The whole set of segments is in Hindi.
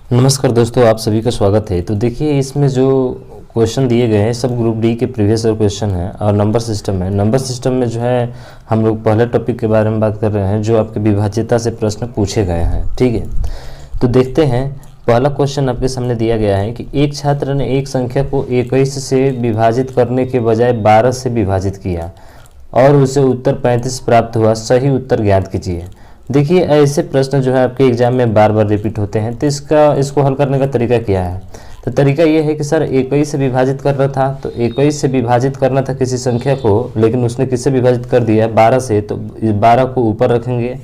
नमस्कार दोस्तों, आप सभी का स्वागत है। तो देखिए, इसमें जो क्वेश्चन दिए गए हैं सब ग्रुप डी के प्रीवियस ईयर क्वेश्चन है और नंबर सिस्टम है। नंबर सिस्टम में जो है हम लोग पहले टॉपिक के बारे में बात कर रहे हैं जो आपके विभाज्यता से प्रश्न पूछे गए हैं। ठीक है, तो देखते हैं। पहला क्वेश्चन आपके सामने दिया गया है कि एक छात्र ने एक संख्या को 21 से विभाजित करने के बजाय 12 से विभाजित किया और उसे उत्तर 35 प्राप्त हुआ। सही उत्तर ज्ञात कीजिए। देखिए, ऐसे प्रश्न जो है आपके एग्जाम में बार बार रिपीट होते हैं, तो इसको हल करने का तरीका क्या है। तो तरीका ये है कि सर 21 से विभाजित कर रहा था, तो 21 से विभाजित करना था किसी संख्या को, लेकिन उसने किससे विभाजित कर दिया 12 से, तो 12 को ऊपर रखेंगे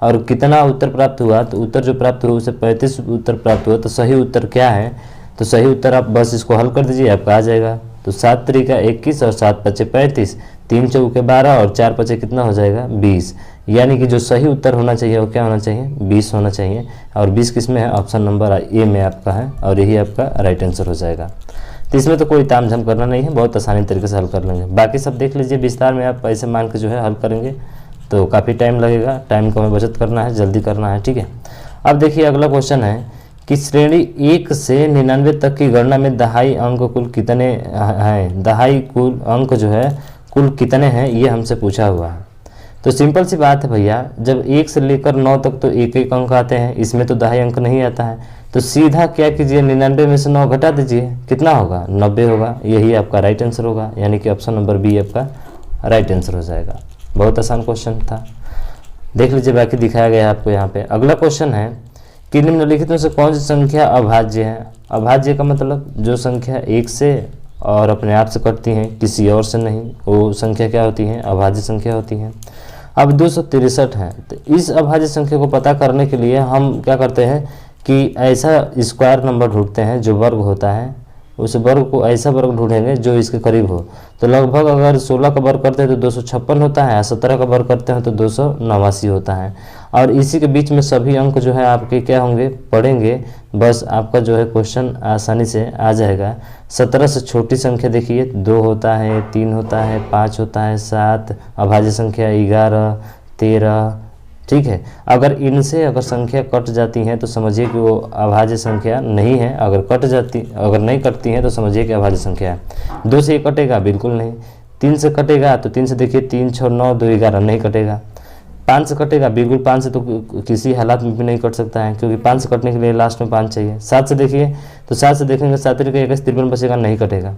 और कितना उत्तर प्राप्त हुआ, तो उत्तर जो प्राप्त हुआ उसे 35 उत्तर प्राप्त हुआ। तो सही उत्तर क्या है, तो सही उत्तर आप बस इसको हल कर दीजिए, आपका आ जाएगा। तो 7 त्रिका 21 और 7 पचे 35, 3 चौके 12 और 4 पचे कितना हो जाएगा 20। यानी कि जो सही उत्तर होना चाहिए वो क्या होना चाहिए 20 होना चाहिए। और 20 किस में है, ऑप्शन नंबर ए में आपका है और यही आपका राइट आंसर हो जाएगा। तो इसमें तो कोई तामझाम करना नहीं है, बहुत आसानी तरीके से हल कर लेंगे। बाकी सब देख लीजिए विस्तार में, आप ऐसे मान के जो है हल करेंगे तो काफ़ी टाइम लगेगा। टाइम को हमें बचत करना है, जल्दी करना है। ठीक है, अब देखिए अगला क्वेश्चन है कि श्रेणी 1 से 99 तक की गणना में दहाई अंक कुल कितने हैं। दहाई कुल अंक जो है कुल कितने हैं, ये हमसे पूछा हुआ है। तो सिंपल सी बात है भैया, जब 1 से लेकर 9 तक तो एक एक अंक आते हैं, इसमें तो दहाई अंक नहीं आता है। तो सीधा क्या कीजिए, 99 में से 9 घटा दीजिए, कितना होगा 90 होगा। यही आपका राइट आंसर होगा, यानी कि ऑप्शन नंबर बी आपका राइट आंसर हो जाएगा। बहुत आसान क्वेश्चन था, देख लीजिए बाकी दिखाया गया है आपको यहाँ पे। अगला क्वेश्चन है कि निम्नलिखित में से कौन सी संख्या अभाज्य है। अभाज्य का मतलब जो संख्या 1 से और अपने आप से कटती हैं, किसी और से नहीं, वो संख्या क्या होती है, अभाज्य संख्या होती है। अब 263 है, तो इस अभाज्य संख्या को पता करने के लिए हम क्या करते हैं कि ऐसा स्क्वायर नंबर ढूंढते हैं जो वर्ग होता है, उस वर्ग को ऐसा वर्ग ढूंढेंगे जो इसके करीब हो। तो लगभग अगर 16 का वर्ग करते हैं तो 256 होता है, 17 का वर्ग करते हैं तो 289 होता है। और इसी के बीच में सभी अंक जो है आपके क्या होंगे, पढ़ेंगे। बस आपका जो है क्वेश्चन आसानी से आ जाएगा। 17 से छोटी संख्या देखिए 2 होता है, 3 होता है, 5 होता है, 7, अभाज्य संख्या 11, 13। ठीक है, अगर संख्या कट जाती हैं तो समझिए कि वो अभाज्य संख्या नहीं है। अगर नहीं कटती हैं तो समझिए कि अभाज्य संख्या है। 2 से ये कटेगा बिल्कुल नहीं। 3 से कटेगा तो 3 से देखिए 3 6 9 2 11 नहीं कटेगा। 5 से कटेगा बिल्कुल, 5 से तो किसी हालात में भी नहीं कट सकता है, क्योंकि 5 से कटने के लिए लास्ट में 5 चाहिए। 7 से देखिए तो 7 से देखेंगे 7 का 21 53 बचेगा, नहीं कटेगा।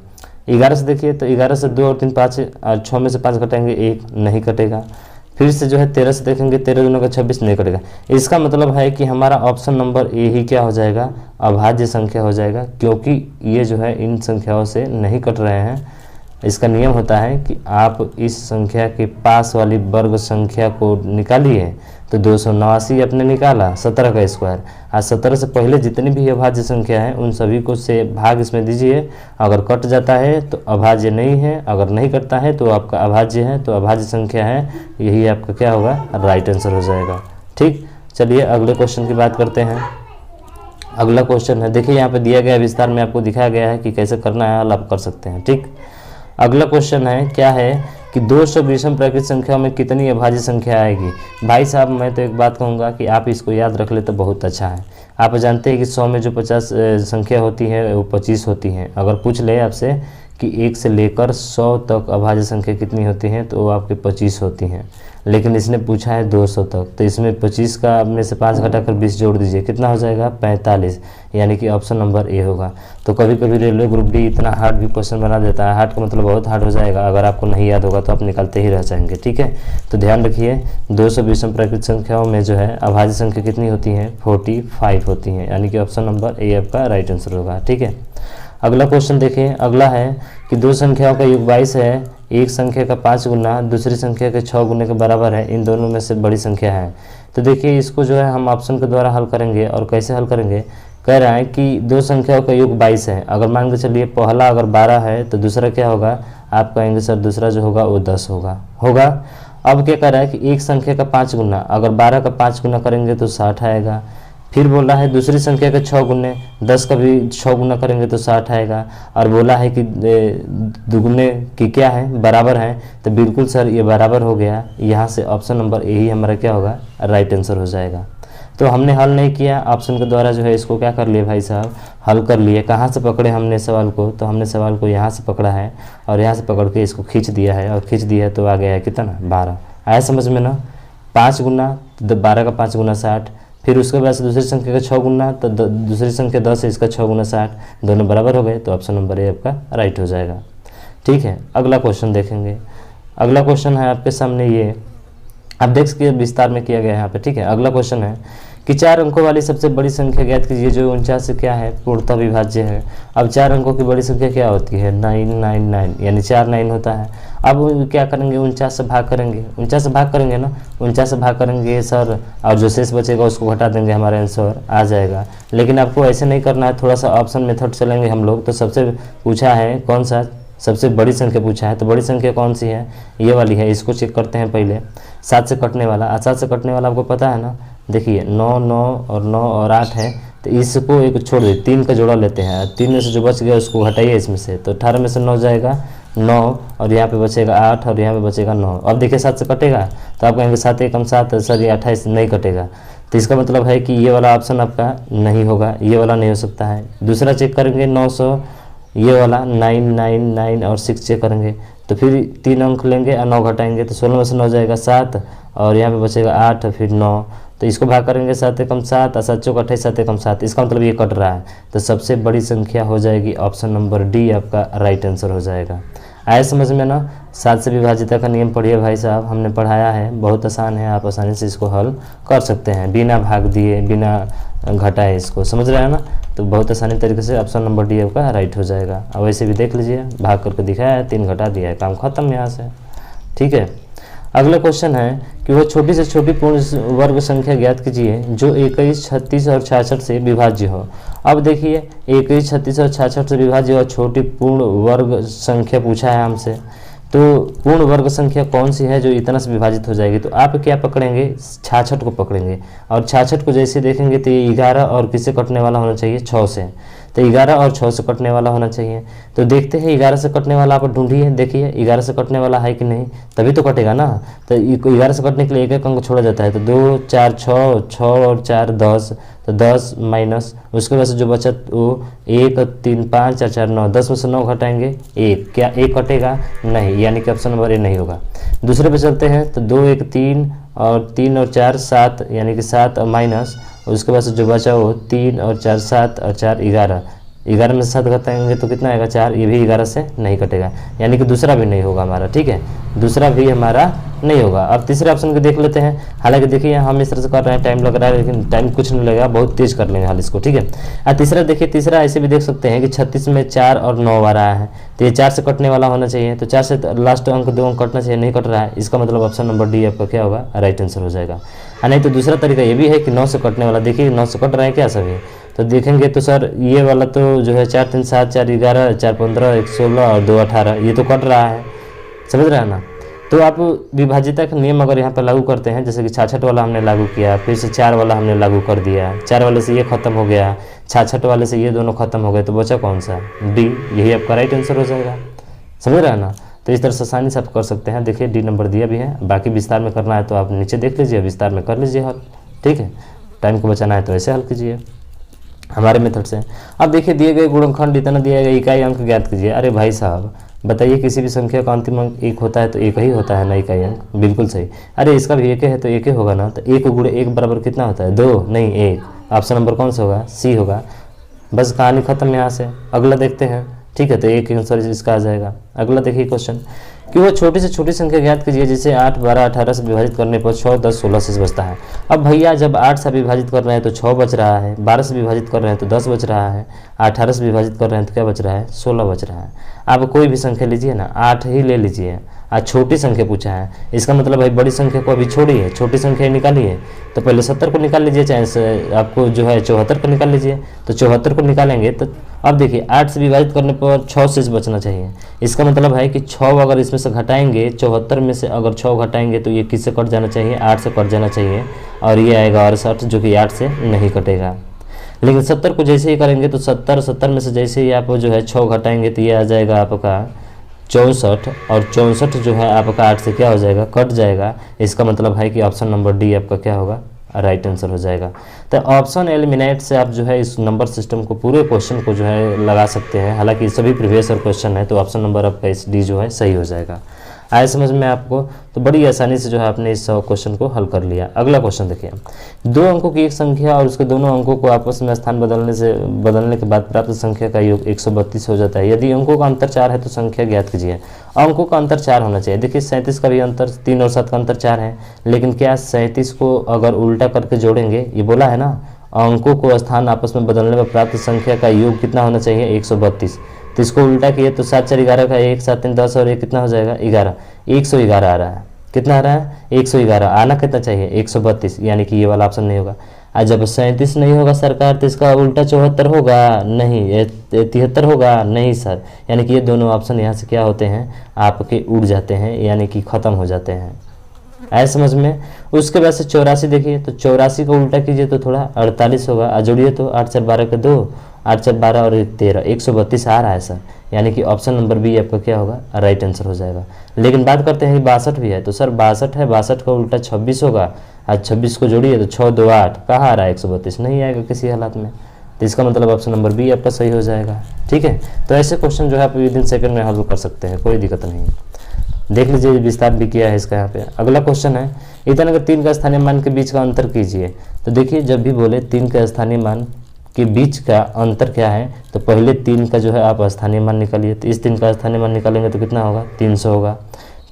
11 से देखिए तो 11 से 2 और 3 5 और 6 में से 5 कटेंगे 1, नहीं कटेगा। फिर से जो है 13 से देखेंगे 13 दूना का 26, नहीं कटेगा। इसका मतलब है कि हमारा ऑप्शन नंबर ए ही क्या हो जाएगा, अभाज्य संख्या हो जाएगा, क्योंकि ये जो है इन संख्याओं से नहीं कट रहे हैं। इसका नियम होता है कि आप इस संख्या के पास वाली वर्ग संख्या को निकालिए। तो 289 आपने निकाला, 17 का स्क्वायर, आज 17 से पहले जितनी भी अभाज्य संख्या है उन सभी को से भाग इसमें दीजिए। अगर कट जाता है तो अभाज्य नहीं है, अगर नहीं कटता है तो आपका अभाज्य है, तो अभाज्य संख्या है, यही आपका क्या होगा राइट आंसर हो जाएगा। ठीक, चलिए अगले क्वेश्चन की बात करते हैं। अगला क्वेश्चन है, देखिए यहाँ पे दिया गया विस्तार में आपको दिखाया गया है कि कैसे करना है, हल आप कर सकते हैं। ठीक, अगला क्वेश्चन है क्या है कि 200 विषम प्राकृत संख्याओं में कितनी अभाज्य संख्या आएगी। भाई साहब, मैं तो एक बात कहूँगा कि आप इसको याद रख ले तो बहुत अच्छा है। आप जानते हैं कि 100 में जो 50 संख्या होती है वो 25 होती हैं। अगर पूछ ले आपसे कि 1 से लेकर 100 तक अभाज्य संख्या कितनी होती हैं तो वो आपके 25 होती हैं, लेकिन इसने पूछा है 200 तक। तो इसमें 25 का में से 5 घटाकर 20 जोड़ दीजिए, कितना हो जाएगा 45, यानी कि ऑप्शन नंबर ए होगा। तो कभी कभी रेलवे ग्रुप डी इतना हार्ड भी क्वेश्चन बना देता है, हार्ड का मतलब बहुत हार्ड हो जाएगा। अगर आपको नहीं याद होगा तो आप निकालते ही रह जाएंगे। ठीक है, तो ध्यान रखिए 200 विषम प्राकृत संख्याओं में जो है अभाज्य संख्या कितनी होती हैं 45 होती हैं, यानी कि ऑप्शन नंबर ए आपका राइट आंसर होगा। ठीक है, अगला क्वेश्चन देखिए। अगला है कि 2 संख्याओं का योग 22 है, एक संख्या का 5 गुना दूसरी संख्या के 6 गुने के बराबर है, इन दोनों में से बड़ी संख्या है। तो देखिए इसको जो है हम ऑप्शन के द्वारा हल करेंगे। और कैसे हल करेंगे, कह रहा है कि 2 संख्याओं का योग 22 है। अगर मान के चलिए पहला अगर 12 है तो दूसरा क्या होगा, आप कहेंगे सर दूसरा जो होगा वो 10 होगा। अब क्या कह रहा है कि एक संख्या का 5 गुना, अगर 12 का 5 गुना करेंगे तो 60 आएगा। फिर बोला है दूसरी संख्या के 6 गुने, 10 का भी 6 गुना करेंगे तो 60 आएगा। और बोला है कि दुगुने की क्या है बराबर है, तो बिल्कुल सर ये बराबर हो गया। यहाँ से ऑप्शन नंबर ए ही हमारा क्या होगा राइट आंसर हो जाएगा। तो हमने हल नहीं किया, ऑप्शन के द्वारा जो है इसको क्या कर लिए भाई साहब, हल कर लिए। कहाँ से पकड़े हमने सवाल को, तो हमने सवाल को यहाँ से पकड़ा है और यहाँ से पकड़ के इसको खींच दिया है, और खींच दिया है तो आ गया है कितना 12। आया समझ में ना। 5 गुना 12 का 5 गुना 60, फिर उसके बाद से दूसरी संख्या का 6 गुना, तो दूसरी संख्या 10 है, इसका 6 गुना 60, दोनों बराबर हो गए, तो ऑप्शन नंबर ए आपका राइट हो जाएगा। ठीक है, अगला क्वेश्चन देखेंगे। अगला क्वेश्चन है आपके सामने, ये आप देख सकते विस्तार में किया गया है यहाँ पे। ठीक है, अगला क्वेश्चन है कि 4 अंकों वाली सबसे बड़ी संख्या ज्ञात कीजिए जो 49 से क्या है, पूर्णतः विभाज्य है। अब 4 अंकों की बड़ी संख्या क्या होती है, 999, यानी 4 9 होता है। अब क्या करेंगे, 49 से भाग करेंगे, 49 से भाग करेंगे ना, 49 से भाग करेंगे सर, और जो शेष बचेगा उसको घटा देंगे, हमारा आंसर आ जाएगा। लेकिन आपको ऐसे नहीं करना है, थोड़ा सा ऑप्शन मेथड चलेंगे हम लोग। तो सबसे पूछा है कौन सा, सबसे बड़ी संख्या पूछा है, तो बड़ी संख्या कौन सी है, ये वाली है। इसको चेक करते हैं पहले। 7 से कटने वाला, 7 से कटने वाला आपको पता है ना, देखिए 9 9 और 9 और 8 है, तो इसको एक छोड़ दे, 3 का जोड़ा लेते हैं, 3 में से जो बच गया उसको घटाइए इसमें से, तो 18 में से 9 जाएगा 9, और यहाँ पे बचेगा 8 और यहाँ पे बचेगा 9। अब देखिए 7 से कटेगा तो आप कहेंगे 7 एकम 7, सर ये 28 नहीं कटेगा, तो इसका मतलब है कि ये वाला ऑप्शन आपका नहीं होगा, ये वाला नहीं हो सकता है। दूसरा चेक करेंगे 900, ये वाला 999 और 6 चेक करेंगे, तो फिर 3 अंक लेंगे और 9 घटाएंगे, तो 16 में से 9 जाएगा 7, और यहाँ पे बचेगा 8 फिर 9, तो इसको भाग करेंगे 7 एकम 7 और 7 चौक 28, 7 एकम 7, इसका मतलब ये कट रहा है, तो सबसे बड़ी संख्या हो जाएगी ऑप्शन नंबर डी आपका राइट आंसर हो जाएगा। आया समझ में ना। 7 से विभाजिता का नियम पढ़िए भाई साहब, हमने पढ़ाया है, बहुत आसान है, आप आसानी से इसको हल कर सकते हैं बिना भाग दिए, बिना घटाए, इसको समझ रहे हैं ना। तो बहुत आसानी तरीके से ऑप्शन नंबर डी आपका राइट हो जाएगा। अब वैसे भी देख लीजिए, भाग करके दिखाया है, 3 घटा दिया है, काम खत्म यहाँ से। ठीक है, अगला क्वेश्चन है कि वह छोटी से छोटी पूर्ण वर्ग संख्या ज्ञात कीजिए जो 21, 36 और 66 से विभाज्य हो। अब देखिए 21, 36 और 66 से विभाज्य और छोटी पूर्ण वर्ग संख्या पूछा है हमसे, तो पूर्ण वर्ग संख्या कौन सी है जो इतना से विभाजित हो जाएगी, तो आप क्या पकड़ेंगे, 66 को पकड़ेंगे, और 66 को जैसे देखेंगे तो ये 11 और किससे कटने वाला होना चाहिए, 6 से, तो 11 और 6 से कटने वाला होना चाहिए। तो देखते हैं 11 से कटने वाला आप ढूंढिए, देखिए 11 से कटने वाला है कि नहीं, तभी तो कटेगा ना। तो 11 से कटने के लिए एक एक अंक छोड़ा जाता है, तो 2 4 6, 6 और 4 10, तो 10 माइनस उसके बाद से जो बचा वो 1 3 5 4 4 9, 10 में से 9 घटाएंगे 1, क्या 1 कटेगा, नहीं, यानी कि ऑप्शन नंबर ए नहीं होगा। दूसरे पे चलते हैं, तो 2 1 3 और 3 और 4 7, यानी कि 7 और माइनस उसके बाद से जो बचा वो 3 और 4 7 और 4 11, 11 में से 7 घटाएंगे तो कितना आएगा 4, ये भी 11 से नहीं कटेगा, यानी कि दूसरा भी नहीं होगा हमारा। ठीक है, दूसरा भी हमारा नहीं होगा। अब तीसरे ऑप्शन को देख लेते हैं। हालांकि देखिए हम इस तरह से कर रहे हैं, टाइम लग रहा है, लेकिन टाइम कुछ नहीं लगेगा, बहुत तेज कर लेंगे हाल इसको। ठीक है, तीसरा देखिए, तीसरा ऐसे भी देख सकते हैं कि 36 में 4 और 9 आ रहा है, तो ये 4 से कटने वाला होना चाहिए, तो 4 से लास्ट अंक 2 अंक कटना चाहिए, नहीं कट रहा है, इसका मतलब ऑप्शन नंबर डी आपका क्या होगा, राइट आंसर हो जाएगा। नहीं तो दूसरा तरीका ये भी है कि 9 से कटने वाला, देखिए 9 से कट रहा है क्या सभी, तो देखेंगे तो सर ये वाला तो जो है 4 3 7 4 11 4 15 1 16 और 2 18, ये तो कट रहा है, समझ रहे हैं ना। तो आप विभाजिता का नियम अगर यहाँ पर लागू करते हैं, जैसे कि 66 वाला हमने लागू किया, फिर से 4 वाला हमने लागू कर दिया, 4 वाले से ये खत्म हो गया, 66 वाले से ये दोनों खत्म हो गए, तो बचा कौन सा, डी, यही आपका राइट आंसर हो जाएगा, समझ रहे हैं ना। तो इस तरह से आसानी से आप कर सकते हैं। देखिए डी नंबर दिया भी है, बाकी विस्तार में करना है तो आप नीचे देख लीजिए, विस्तार में कर लीजिए हल। ठीक है, टाइम को बचाना है तो ऐसे हल कीजिए हमारे मेथड से। अब देखिए दिए गए गुणनखंड इतना दिया गया, इकाई अंक ज्ञात कीजिए। अरे भाई साहब बताइए, किसी भी संख्या का अंतिम अंक 1 होता है तो 1 ही होता है ना इकाई अंक, बिल्कुल सही। अरे इसका भी 1 है तो 1 होगा ना, तो 1 गुणे 1 बराबर कितना होता है, 2 नहीं 1, ऑप्शन नंबर कौन सा होगा, सी होगा। बस कहानी खत्म यहाँ से। अगला देखते हैं। ठीक है, तो एक आंसर इसका आ जाएगा। अगला देखिए क्वेश्चन कि वो छोटी से छोटी संख्या ज्ञात कीजिए जिसे 8 12 18 से विभाजित करने पर 6 10 16 से बचता है। अब भैया जब 8 से विभाजित कर रहे हैं तो 6 बच रहा है, 12 से विभाजित कर रहे हैं तो 10 बच रहा है, 18 से विभाजित कर रहे हैं तो क्या बच रहा है, 16 बच रहा है। आप कोई भी संख्या लीजिए ना, 8 ही ले लीजिए। आज छोटी संख्या पूछा है, इसका मतलब भाई बड़ी संख्या को अभी छोड़िए, छोटी संख्या निकालिए। तो पहले 70 को निकाल लीजिए, चाहे आपको जो है 74 को निकाल लीजिए। तो 74 को निकालेंगे तो अब देखिए 8 से विभाजित करने पर 6 से बचना चाहिए। इसका मतलब है कि 6 अगर इसमें से घटाएंगे, 74 में से अगर 6 घटाएंगे तो ये किससे कट जाना चाहिए, 8 से कट जाना चाहिए, और ये आएगा 68, जो कि 8 से नहीं कटेगा। लेकिन 70 को जैसे ही करेंगे तो 70 में से जैसे ही आप जो है 6 घटाएंगे तो ये आ जाएगा आपका 64, और 64 जो है आपका 8 से क्या हो जाएगा, कट जाएगा। इसका मतलब है कि ऑप्शन नंबर डी आपका क्या होगा, राइट आंसर हो जाएगा। तो ऑप्शन एलिमिनेट से आप जो है इस नंबर सिस्टम को पूरे क्वेश्चन को जो है लगा सकते हैं। हालांकि सभी प्रीवियस ईयर क्वेश्चन है, तो ऑप्शन नंबर आपका इस डी जो है सही हो जाएगा। आया समझ में आपको? तो बड़ी आसानी से जो है आपने इस क्वेश्चन को हल कर लिया। अगला क्वेश्चन देखिए, 2 अंकों की एक संख्या और उसके दोनों अंकों को आपस में स्थान बदलने के बाद प्राप्त संख्या का योग 132 हो जाता है। यदि अंकों का अंतर 4 है तो संख्या ज्ञात कीजिए। अंकों का अंतर 4 होना चाहिए। देखिए 37 का भी अंतर 3 और 7 का अंतर 4 है, लेकिन क्या 37 को अगर उल्टा करके जोड़ेंगे, ये बोला है ना अंकों को स्थान आपस में बदलने में प्राप्त संख्या का योग कितना होना चाहिए, 132। तो इसको उल्टा किए तो 7 4 11 का 1 7 3 10 और 1 कितना हो जाएगा, 11। 111 आ रहा है। कितना आ रहा है, 111। आना कितना चाहिए, 132, यानी कि ये वाला ऑप्शन नहीं होगा। आज जब 37 नहीं होगा सरकार, तो इसका उल्टा 74 होगा, नहीं 73 होगा, नहीं सर। यानी कि ये दोनों ऑप्शन यहाँ से क्या होते हैं, आपके उड़ जाते हैं, यानी कि ख़त्म हो जाते हैं। आए समझ में? उसके बाद से 84 देखिए, तो 84 को उल्टा कीजिए तो थोड़ा 48 होगा। जोड़िए तो 8 4 12 के 2, 8 4 12 और 1 13, 132 आ रहा है सर। यानी कि ऑप्शन नंबर बी आपका क्या होगा, राइट आंसर हो जाएगा। लेकिन बात करते हैं 62 भी है, तो सर 62 है, 62 का उल्टा 26 होगा। आज 26 को जोड़िए तो 6 2 8, कहाँ आ रहा है, 132 नहीं आएगा किसी हालात में। तो इसका मतलब ऑप्शन नंबर बी आपका सही हो जाएगा। ठीक है, तो ऐसे क्वेश्चन जो है आप विदिन सेकंड में हल कर सकते हैं, कोई दिक्कत नहीं है। देख लीजिए विस्तार भी किया है इसका यहाँ पे। अगला क्वेश्चन है, इतने अगर 3 का स्थानीय मान के बीच का अंतर कीजिए। तो देखिए जब भी बोले 3 का स्थानीय मान के बीच का अंतर क्या है, तो पहले 3 का जो है आप स्थानीय मान निकालिए। तो इस 3 का स्थानीय मान निकालेंगे तो कितना होगा, 300 होगा।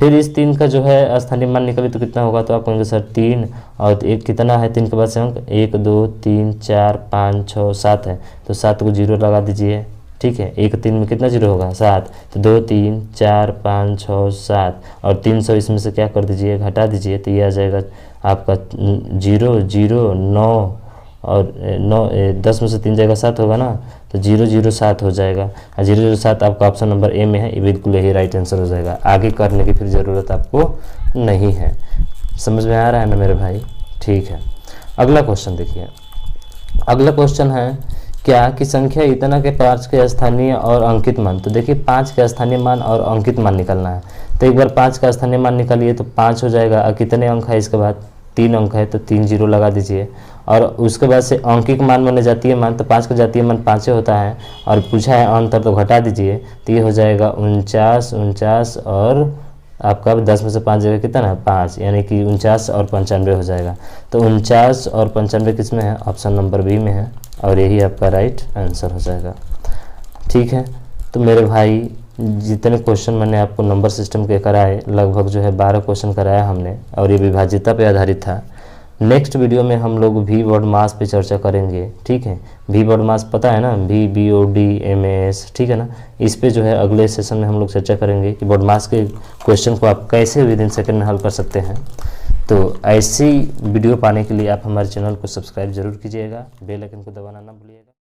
फिर इस 3 का जो है स्थानीय मान निकालिए तो कितना होगा, तो आप कहेंगे सर 3 और 1 कितना है, 3 के बाद से अंक 1 2 3 4 5 6 7 है, तो 7 को 0 लगा दीजिए। ठीक है, 1 3 में कितना 0 होगा, 7। तो 2 3 4 5 6 7 और 300 इसमें से क्या कर दीजिए, घटा दीजिए। तो ये आ जाएगा आपका 0 0 9 और 9 10 में से 3 जाएगा 7 होगा ना, तो 0 0 7 हो जाएगा। 0 0 7 आपका ऑप्शन नंबर ए में है, ये बिल्कुल यही राइट आंसर हो जाएगा। आगे करने की फिर ज़रूरत आपको नहीं है। समझ में आ रहा है ना मेरे भाई? ठीक है, अगला क्वेश्चन देखिए। अगला क्वेश्चन है क्या कि संख्या इतना के 5 के स्थानीय और अंकित मान। तो देखिए 5 के स्थानीय मान और अंकित मान निकालना है। तो एक बार 5 का स्थानीय मान निकालिए तो 5 हो जाएगा। और कितने अंक है इसके बाद, 3 अंक है, तो 3 0 लगा दीजिए। और उसके बाद से अंकित मान माने जातीय मान, तो 5 का जातीय मान 5 होता है और पूछा है अंतर, तो घटा दीजिए। तो ये हो जाएगा 49 और आपका 10 में से 5 जगह कितना है, 5, यानी कि 49 और 95 हो जाएगा। तो 49 और 95 किस में है, ऑप्शन नंबर बी में है, और यही आपका राइट आंसर हो जाएगा। ठीक है, तो मेरे भाई जितने क्वेश्चन मैंने आपको नंबर सिस्टम के कराए, लगभग जो है 12 क्वेश्चन कराया हमने, और ये विभाज्यता पे आधारित था। नेक्स्ट वीडियो में हम लोग वी वर्ड मास पे चर्चा करेंगे। ठीक है, वी वर्ड मास पता है ना, VBOD MS, ठीक है ना। इस पे जो है अगले सेशन में हम लोग चर्चा करेंगे कि वर्ड मास के क्वेश्चन को आप कैसे विदिन सेकंड में हल कर सकते हैं। तो ऐसी वीडियो पाने के लिए आप हमारे चैनल को सब्सक्राइब जरूर कीजिएगा, बेल आइकन को दबाना ना भूलिएगा।